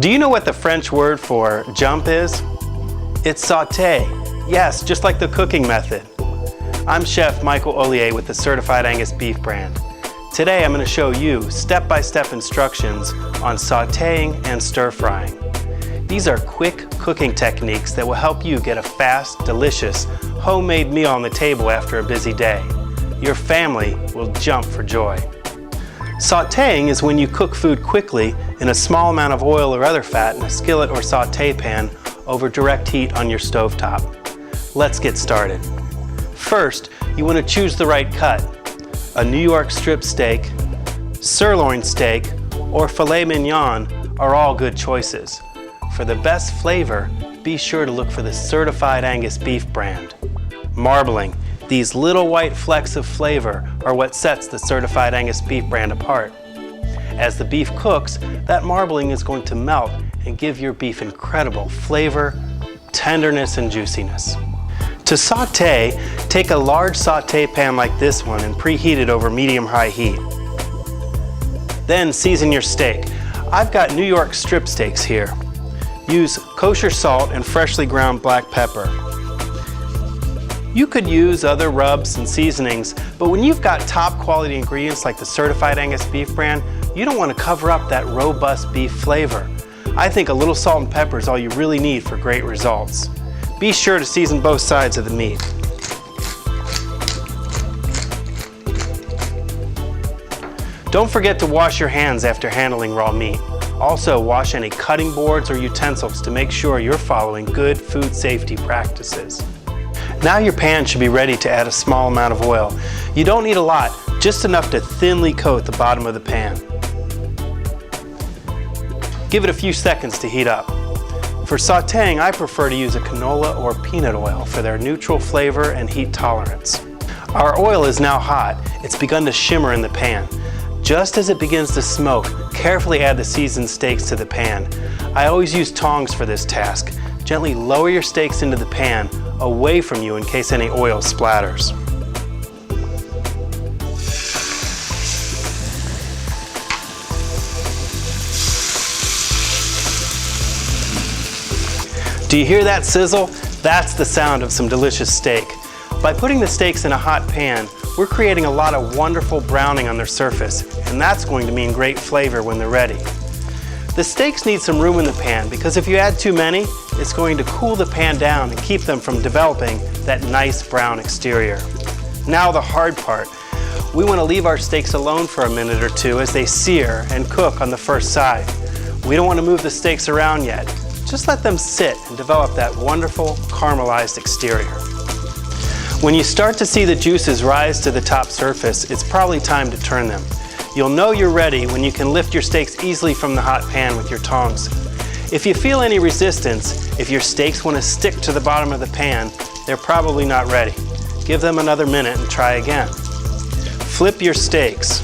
Do you know what the French word for jump is? It's sauté. Yes, just like the cooking method. I'm Chef Michael Ollier with the Certified Angus Beef brand. Today I'm going to show you step-by-step instructions on sautéing and stir-frying. These are quick cooking techniques that will help you get a fast, delicious, homemade meal on the table after a busy day. Your family will jump for joy. Sautéing is when you cook food quickly in a small amount of oil or other fat in a skillet or sauté pan over direct heat on your stovetop. Let's get started. First, you want to choose the right cut. A New York strip steak, sirloin steak, or filet mignon are all good choices. For the best flavor, be sure to look for the Certified Angus Beef brand. Marbling. These little white flecks of flavor are what sets the Certified Angus Beef brand apart. As the beef cooks, that marbling is going to melt and give your beef incredible flavor, tenderness, and juiciness. To sauté, take a large sauté pan like this one and preheat it over medium-high heat. Then season your steak. I've got New York strip steaks here. Use kosher salt and freshly ground black pepper. You could use other rubs and seasonings, but when you've got top quality ingredients like the Certified Angus Beef brand, you don't want to cover up that robust beef flavor. I think a little salt and pepper is all you really need for great results. Be sure to season both sides of the meat. Don't forget to wash your hands after handling raw meat. Also, wash any cutting boards or utensils to make sure you're following good food safety practices. Now your pan should be ready to add a small amount of oil. You don't need a lot, just enough to thinly coat the bottom of the pan. Give it a few seconds to heat up. For sautéing, I prefer to use a canola or peanut oil for their neutral flavor and heat tolerance. Our oil is now hot. It's begun to shimmer in the pan. Just as it begins to smoke, carefully add the seasoned steaks to the pan. I always use tongs for this task. Gently lower your steaks into the pan, away from you in case any oil splatters. Do you hear that sizzle? That's the sound of some delicious steak. By putting the steaks in a hot pan, we're creating a lot of wonderful browning on their surface, and that's going to mean great flavor when they're ready. The steaks need some room in the pan because if you add too many, it's going to cool the pan down and keep them from developing that nice brown exterior. Now the hard part. We want to leave our steaks alone for a minute or two as they sear and cook on the first side. We don't want to move the steaks around yet. Just let them sit and develop that wonderful caramelized exterior. When you start to see the juices rise to the top surface, it's probably time to turn them. You'll know you're ready when you can lift your steaks easily from the hot pan with your tongs. If you feel any resistance, if your steaks want to stick to the bottom of the pan, they're probably not ready. Give them another minute and try again. Flip your steaks.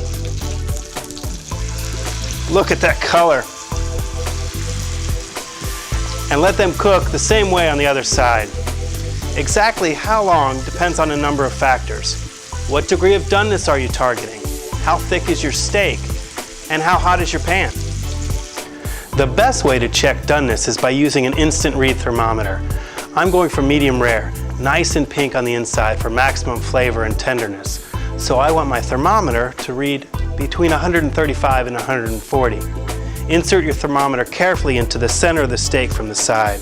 Look at that color. And let them cook the same way on the other side. Exactly how long depends on a number of factors. What degree of doneness are you targeting? How thick is your steak? And how hot is your pan? The best way to check doneness is by using an instant read thermometer. I'm going for medium rare, nice and pink on the inside for maximum flavor and tenderness. So I want my thermometer to read between 135 and 140. Insert your thermometer carefully into the center of the steak from the side.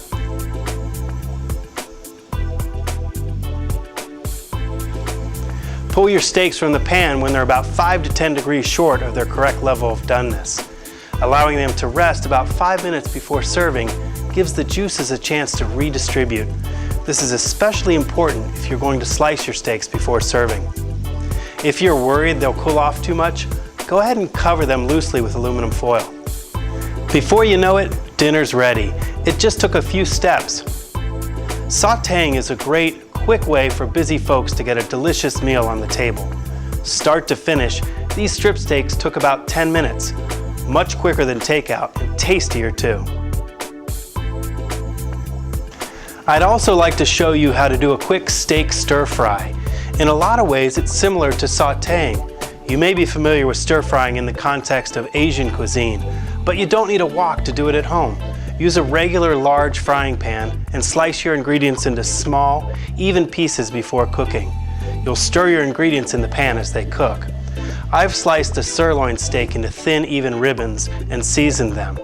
Pull your steaks from the pan when they're about 5 to 10 degrees short of their correct level of doneness. Allowing them to rest about 5 minutes before serving gives the juices a chance to redistribute. This is especially important if you're going to slice your steaks before serving. If you're worried they'll cool off too much, go ahead and cover them loosely with aluminum foil. Before you know it, dinner's ready. It just took a few steps. Sautéing is a great, quick way for busy folks to get a delicious meal on the table. Start to finish, these strip steaks took about 10 minutes. Much quicker than takeout and tastier too. I'd also like to show you how to do a quick steak stir fry. In a lot of ways, it's similar to sautéing. You may be familiar with stir frying in the context of Asian cuisine, But you don't need a wok to do it at home. Use a regular large frying pan and slice your ingredients into small, even pieces before cooking. You'll stir your ingredients in the pan as they cook. I've sliced a sirloin steak into thin, even ribbons and seasoned them.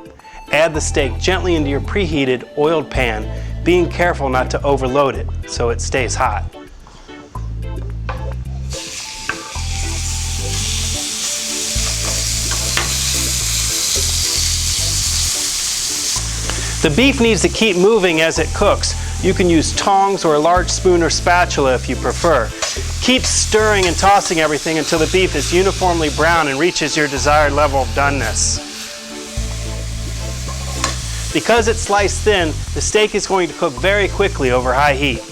Add the steak gently into your preheated, oiled pan, being careful not to overload it so it stays hot. The beef needs to keep moving as it cooks. You can use tongs or a large spoon or spatula if you prefer. Keep stirring and tossing everything until the beef is uniformly brown and reaches your desired level of doneness. Because it's sliced thin, the steak is going to cook very quickly over high heat.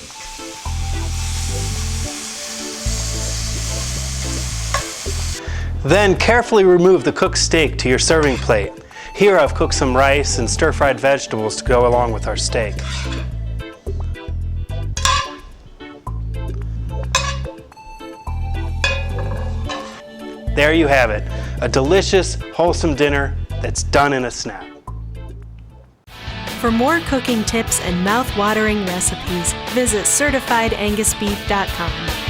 Then carefully remove the cooked steak to your serving plate. Here I've cooked some rice and stir-fried vegetables to go along with our steak. There you have it, a delicious, wholesome dinner that's done in a snap. For more cooking tips and mouth-watering recipes, visit CertifiedAngusBeef.com.